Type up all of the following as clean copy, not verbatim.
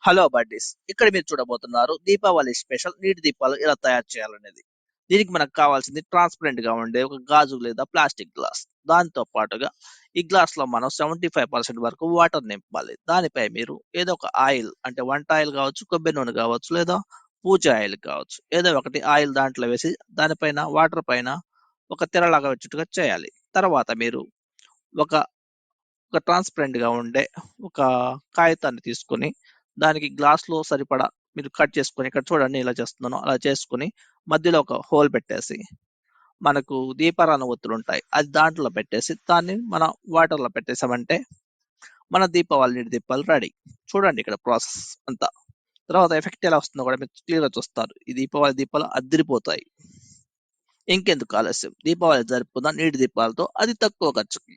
Hello buddies, ఇక్కడ మీరు చూడబోతున్నారు దీపావళి స్పెషల్ నీటి దీపాలు ఎలా తయారు చేయాలనేది. దీనికి మనకు కావాల్సింది ట్రాన్స్పరెంట్ గా ఉండే ఒక గాజు లేదా ప్లాస్టిక్ గ్లాస్. దాంతో పాటుగా ఈ గ్లాస్ లో మనం 75% వరకు వాటర్ నింపాలి. దానిపై మీరు ఏదో ఒక ఆయిల్ అంటే వంట ఆయిల్ కావచ్చు, కొబ్బరి నూనె కావచ్చు, లేదా పూజ ఆయిల్ కావచ్చు, ఏదో ఒకటి ఆయిల్ దాంట్లో వేసి దానిపైన వాటర్ పైన ఒక తెరలాగా వచ్చేట్టుగా చేయాలి. తర్వాత మీరు ఒక ఒక ట్రాన్స్పరెంట్ గా ఉండే ఒక కాగితాన్ని తీసుకొని దానికి గ్లాస్ లో సరిపడా మీరు కట్ చేసుకొని, ఇక్కడ చూడండి ఇలా చేస్తున్నాను, అలా చేసుకొని మధ్యలో ఒక హోల్ పెట్టేసి మనకు దీపారాధన ఒత్తులు ఉంటాయి అది దాంట్లో పెట్టేసి దాన్ని మన వాటర్ లో పెట్టేసామంటే మన దీపావళి నీటి దీపాలు రెడీ. చూడండి ఇక్కడ ప్రాసెస్ అంతా. తర్వాత ఎఫెక్ట్ ఎలా వస్తుందో కూడా మీరు క్లియర్ గా చూస్తారు. ఈ దీపావళి దీపాలు అదిరిపోతాయి. ఇంకెందుకు ఆలస్యం, దీపావళి జరుపుకుందాం నీటి దీపాలతో, అది తక్కువ ఖర్చుకి.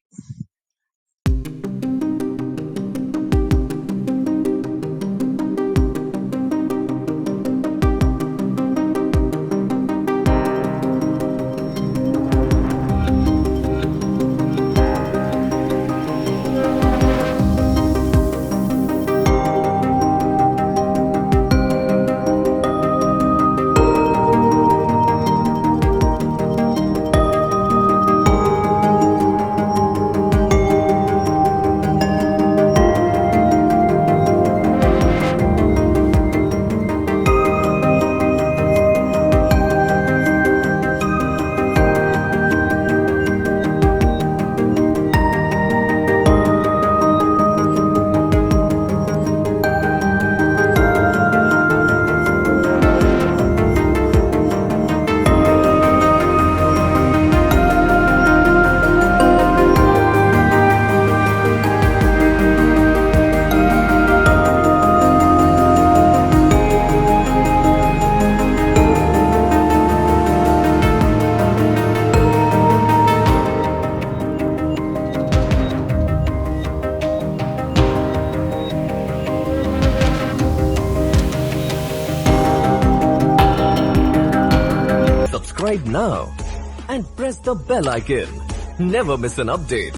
Subscribe now and press the bell icon. Never miss an update.